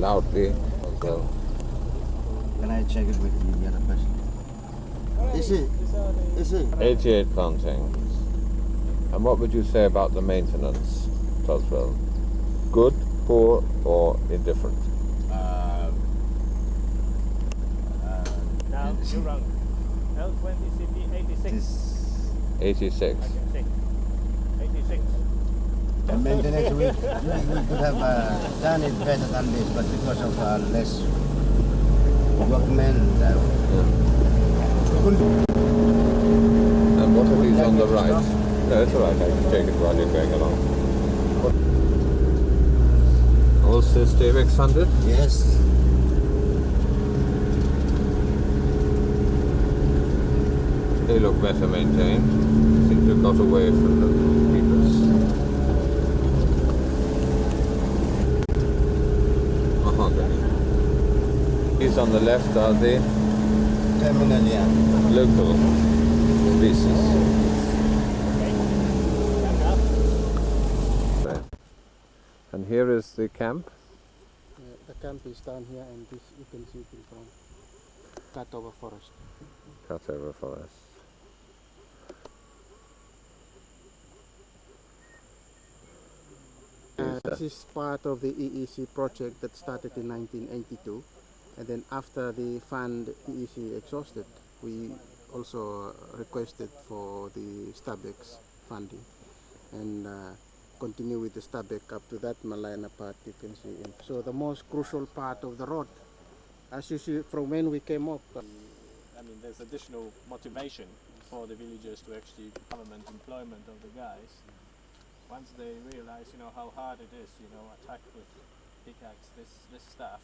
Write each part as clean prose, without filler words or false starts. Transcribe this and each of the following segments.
without the... So. Can I check it with the other person? Is it? 88 plantings. And what would you say about the maintenance, Toswell? Good, poor, or indifferent? Now you're wrong. L20 CP 86. 86. I can check. 86. The maintenance, we could have done it better than this, but because of less workmen, And what are these on the right? No, it's alright, I can take it while you're going along. Also Stabex funded? yes. They look better maintained. Seem to have got away from the creepers. Mahogany. These on the left are the Terminal, yeah. local species. And here is the camp. The camp is down here, and this you can see it in front. Cut over forest. Cut over forest. This is part of the EEC project that started in 1982, and then after the fund EEC exhausted, we also requested for the Stabex funding, and continue with the Stabex up to that Malana part you can see. So the most crucial part of the road, as you see from when we came up. I mean, there's additional motivation for the villagers to actually government employment of the guys. Once they realize, you know, how hard it is, you know, attack with pickaxe, this stuff,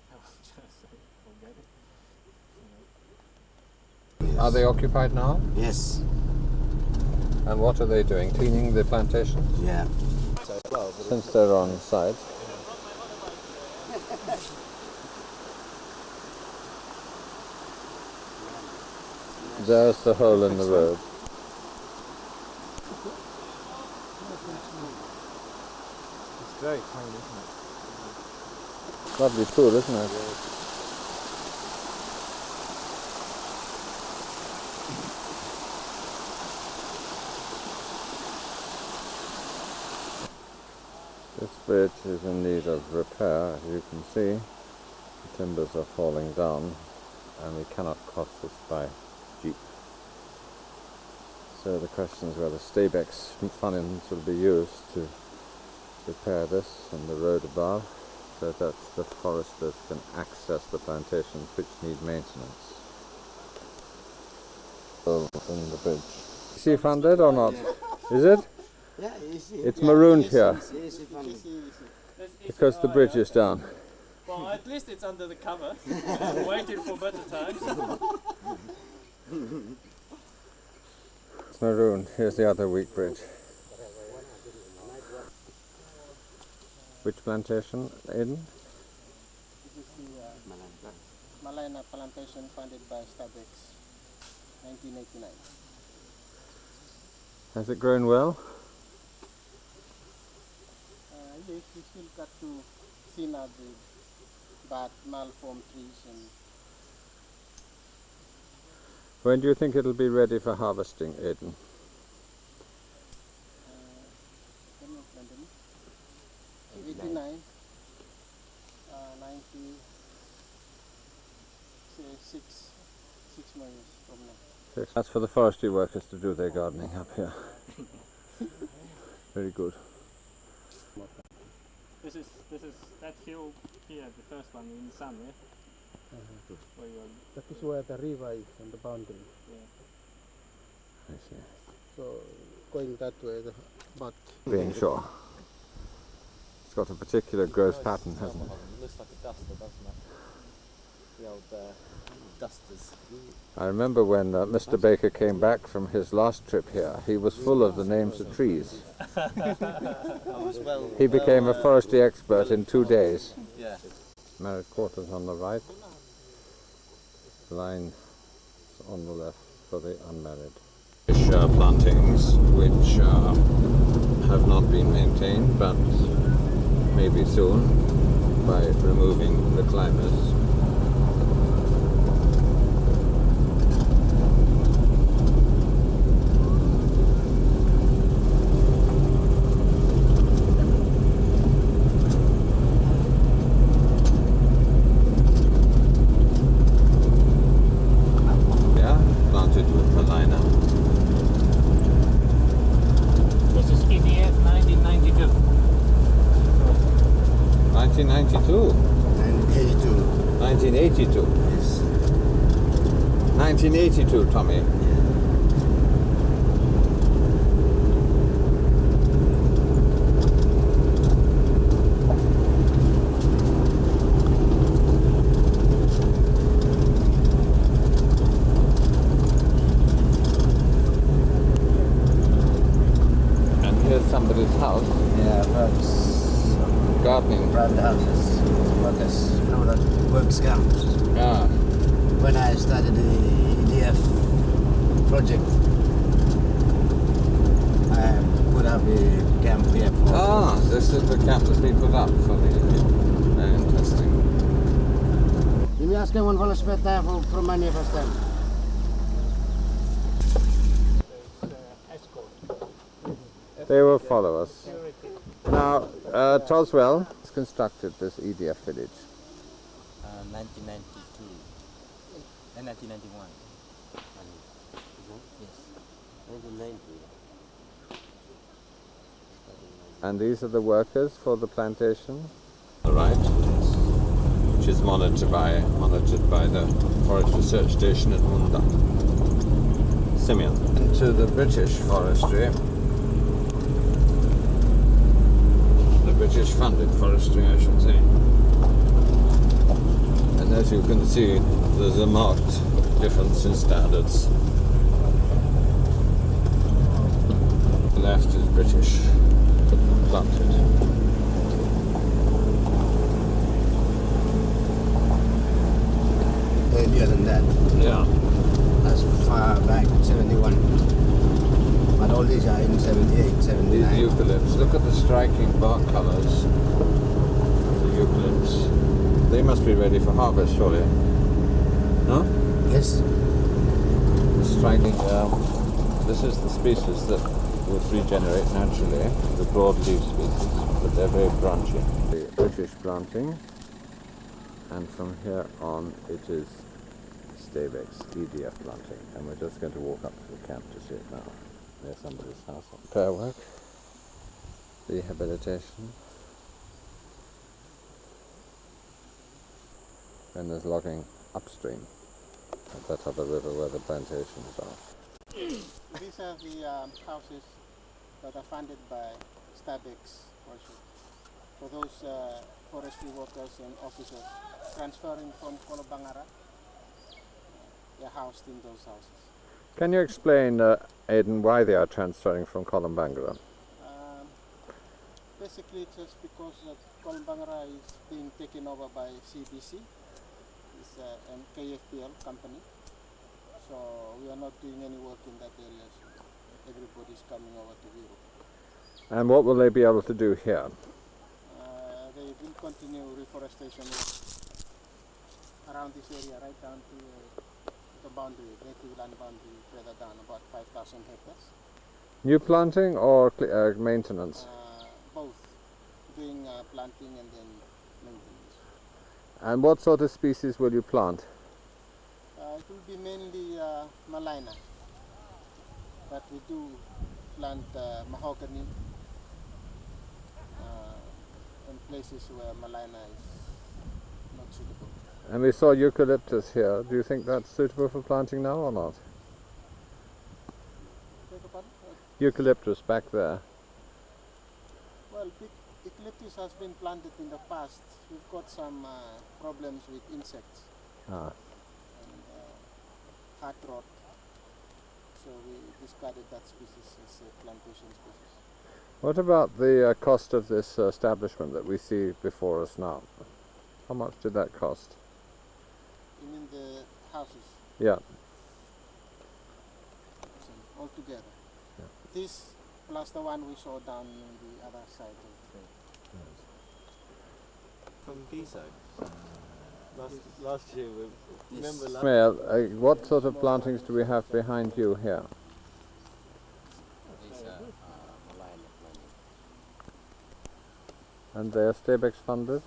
they'll just say, forget it. You know. Are they occupied now? Yes. And what are they doing? Cleaning the plantation? Yeah. Since they're on site. There's the hole in the road. It's very tiny, isn't it? Lovely pool, isn't it? This bridge is in need of repair, as you can see. The timbers are falling down and we cannot cross this by jeep. So the question is whether Stabex funds will be used to repair this and the road above, so that the foresters can access the plantations which need maintenance. In the bridge. Is he funded or not? Is it? Yeah, easy. It's marooned here Easy funding. because the bridge is down. Well, at least it's under the cover, waiting for better times. It's marooned. Here's the other weak bridge. Which plantation, Aiden? This is the Malana plantation funded by Stabex, 1989. Has it grown well? Yes, we still got to thin out the bad malformed trees, and When do you think it'll be ready for harvesting, Aiden? when was pandemic? 89, 90, say 6 months from now. That's for the forestry workers to do their gardening up here. Very good. This is that hill here, the first one in the sun, yeah? Where you're, That is where the river is on the boundary. yeah. I see. So going that way, but Being sure. It's got a particular growth pattern, hasn't it? It looks like a duster, doesn't it? The old dusters. I remember when Mr. Baker came back from his last trip here, he was full of the names of trees. He became a forestry expert in 2 days. Yeah. Married quarters on the right, lines on the left for the unmarried. Plantings which have not been maintained, but maybe soon. by removing the climbers. This is EDF 1992. 1992. 1982. 1982. Yes. 1982, Tommy. And here's somebody's house, Yeah, works. gardening. Private houses. Workers. You know that works camps. Yeah. When I started the EDF project, I put up a camp here for. Ah, this is the camp that's been put up for the very interesting. Let me ask you one for spare time from my neighbor's time. Escort. They will follow us. Security. Now, Toswell has constructed this EDF village. 1992 and 1991. Yes. 1990. And these are the workers for the plantation? All right. Which is monitored by the Forest Research Station at Munda. Simeon. Into the British forestry. The British funded forestry, I should say. And as you can see, there's a marked difference in standards. The left is British planted. Earlier than that. Yeah. That's far back, 71. But all these are in 78, These 79. eucalypts, look at the striking bark colours. The eucalypts. They must be ready for harvest, surely. No? Yes. The striking, this is the species that will regenerate naturally, the broadleaf species, but they're very branchy. The British planting, and from here on it is Stabex, EDF planting, and we're just going to walk up to the camp to see it now. There's somebody's house. Repair work, rehabilitation, and there's logging upstream at that other river where the plantations are. These are the houses that are funded by Stabex project for those forestry workers and officers transferring from Kolobangara. They're housed in those houses. Can you explain, Aidan, why they are transferring from Kolombangara? Basically, just because Kolobangara is being taken over by CBC, it's an KFPL company. So we are not doing any work in that area. So everybody's coming over to Viru. And what will they be able to do here? They will continue reforestation work around this area, right down to the boundary, native land boundary, further down, about 5,000 hectares. New planting or maintenance? Both, doing planting and then maintenance. And what sort of species will you plant? It will be mainly malina, but we do plant mahogany in places where malina is not suitable. And we saw eucalyptus here. Do you think that's suitable for planting now or not? Beg your pardon? Eucalyptus back there. Well, eucalyptus has been planted in the past. We've got some problems with insects Ah. and heart rot. So we discarded that species as a plantation species. What about the cost of this establishment that we see before us now? How much did that cost? You mean the houses? Yeah. So altogether. Yeah. This plus the one we saw down on the other side of the from Giso. Last year, remember last Well, what sort of plantings do we have behind you here? These are Malayan planting. And they are Stabex funded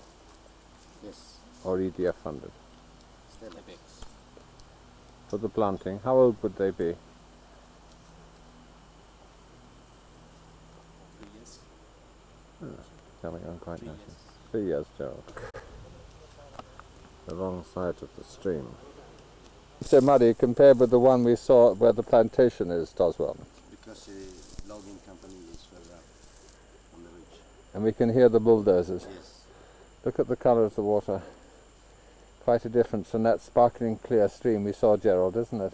Yes, or EDF funded? Stabex. For the planting, how old would they be? 3 years. Coming on quite 3 nicely. years. 3 years, Gerald. The wrong side of the stream. So muddy compared with the one we saw where the plantation is, Toswell. Because the logging company is further up on the ridge. And we can hear the bulldozers. Yes. Look at the colour of the water. Quite a difference from that sparkling clear stream we saw, Gerald, isn't it?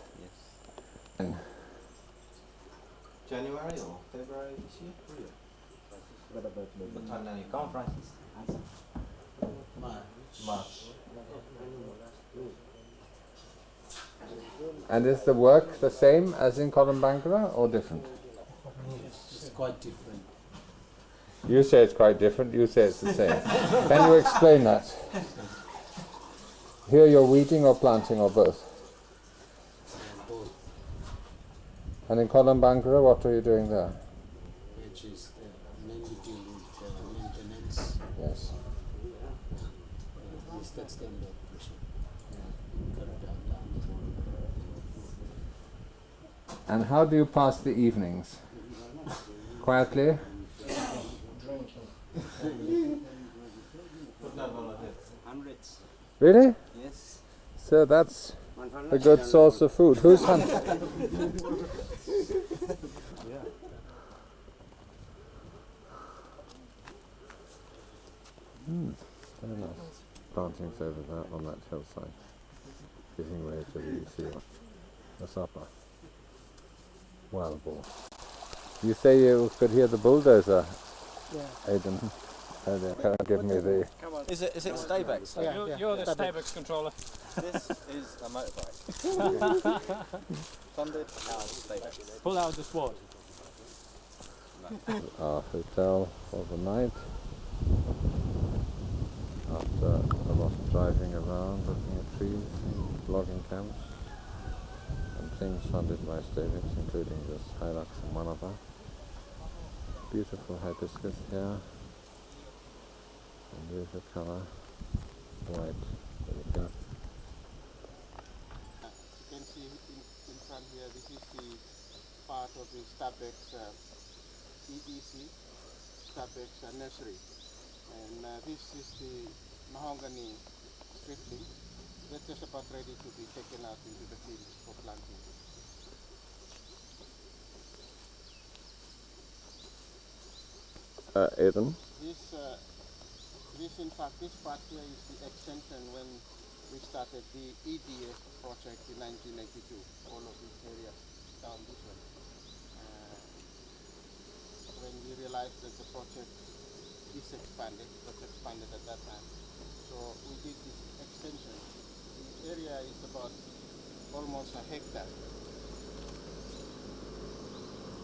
Yes. January or February this year? What time now you come, Francis? March. And is the work the same as in Columbangara or different? It's quite different. You say it's quite different, you say it's the same. Can you explain that? Here you're weeding or planting or both? Both, And in Columbangara, what are you doing there? which is mainly deal with maintenance. Yes. At least that's the end operation. Cut down the And how do you pass the evenings? Quietly? Hundreds. Really? Yes. So that's a good source of food. Who's hunting? Very nice. Plantings over there on that hillside, giving way to the EC. The supper. Wild boar. You say you could hear the bulldozer, Aidan. Can't give me the... Is it Stabex? You're the Stabex controller. This is a motorbike. Funded now Stabex. Pull out the sword. Our hotel for the night. After a lot of driving around, looking at trees, logging camps, and things funded by Stabex, including this Hilux and one other. Beautiful hibiscus here. And there's a colour, white, very pink. You can see in front here, this is the part of the Stabex EC Stabex nursery. And this is the mahogany stripling. They're just about ready to be taken out into the field for planting. Aidan? In fact, this part here is the extension when we started the EDF project in 1982. All of this area down this way. When we realized that the project is expanded, it was expanded at that time. So we did this extension. The area is about almost a hectare.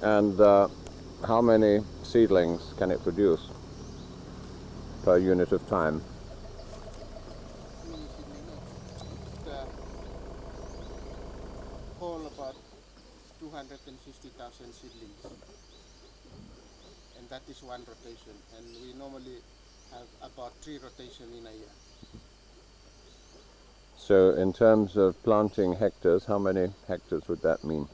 And how many seedlings can it produce per unit of time? Whole about 250,000 seedlings. And that is one rotation. And we normally have about 3 rotations in a year. So in terms of planting hectares, how many hectares would that mean?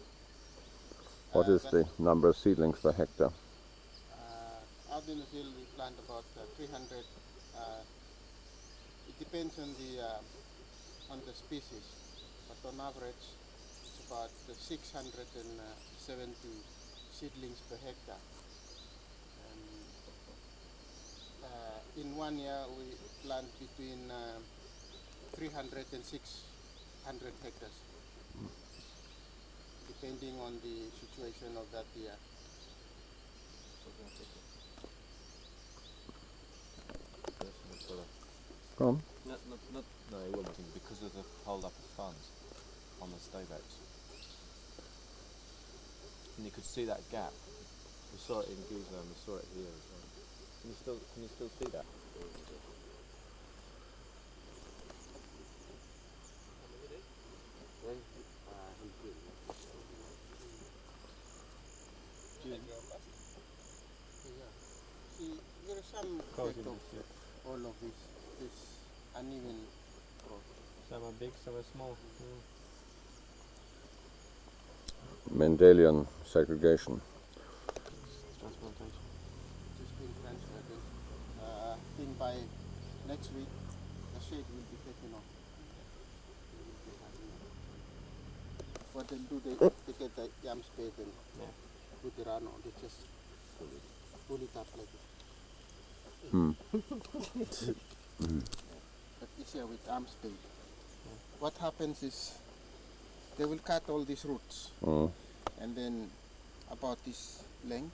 What is the number of seedlings per hectare? Out in the field we plant about 300. It depends on the species, but on average it's about 670 seedlings per hectare. And in 1 year we plant between 300 and 600 hectares, depending on the situation of that year. Go on. No, it wouldn't be because of the hold up of funds on the Stabex. And you could see that gap. We saw it in Giza and we saw it here as well. Can you still see that? goes effect in of this year. all of this uneven growth. Some are big, some are small. Mendelian segregation. Transplantation. Just being transferred. And, I think by next week the shade will be taken off. They will be having it. What they'll do, they get the yam spade and Yeah. put it on, or they just pull it up like this. Hmm. But easier with arm spade. What happens is they will cut all these roots, Mm. and then about this length,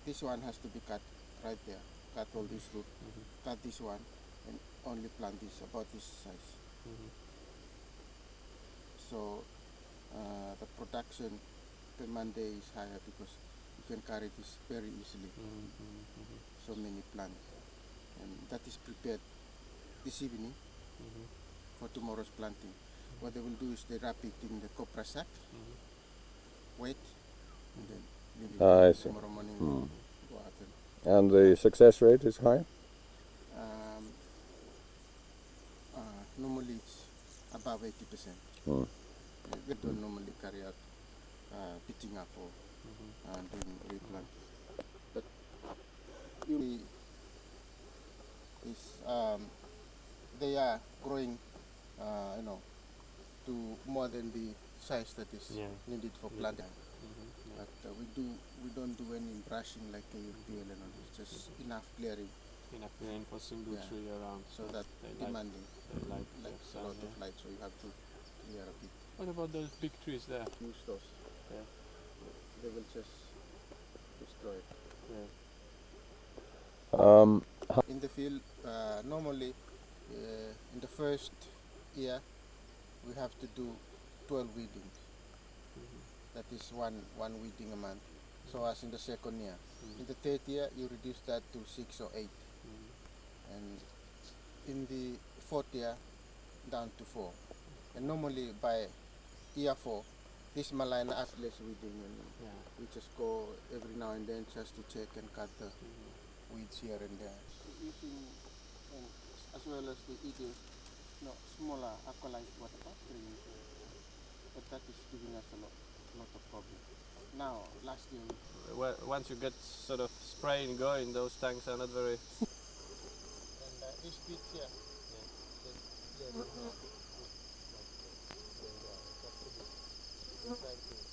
this one has to be cut right there. Cut all this root, cut this one, and only plant this about this size. So the production per Monday is higher because you can carry this very easily. So many plants, and that is prepared this evening for tomorrow's planting. What they will do is they wrap it in the copra sack, wait, and then leave it I see. tomorrow morning. Mm. Go out and, And the success rate is high? normally it's above 80%. Mm. We don't normally carry out pitching up or doing replant. But usually is they are growing, to more than the size that is needed for planting. But we don't do any brushing like AUPL and all. It's just enough clearing Enough rain for single Yeah. tree around. so that They demanding like likes a sun, lot yeah. of light, so you have to clear a bit. What about those big trees there? Use those. Yeah. They will just destroy it. In the field, normally in the first year we have to do 12 weedings. That is one weeding a month. So as in the second year. In the third year you reduce that to 6 or 8. And in the fourth year down to 4. And normally by year 4 this Malina has less weeding, and we just go every now and then just to check and cut the weeds here and there. Using as well as the eating smaller alkaline water trees, but that is giving us a lot of problem. Now last year Well, once you get sort of spraying going, those tanks are not very. and this bit here, then clearing here, trying to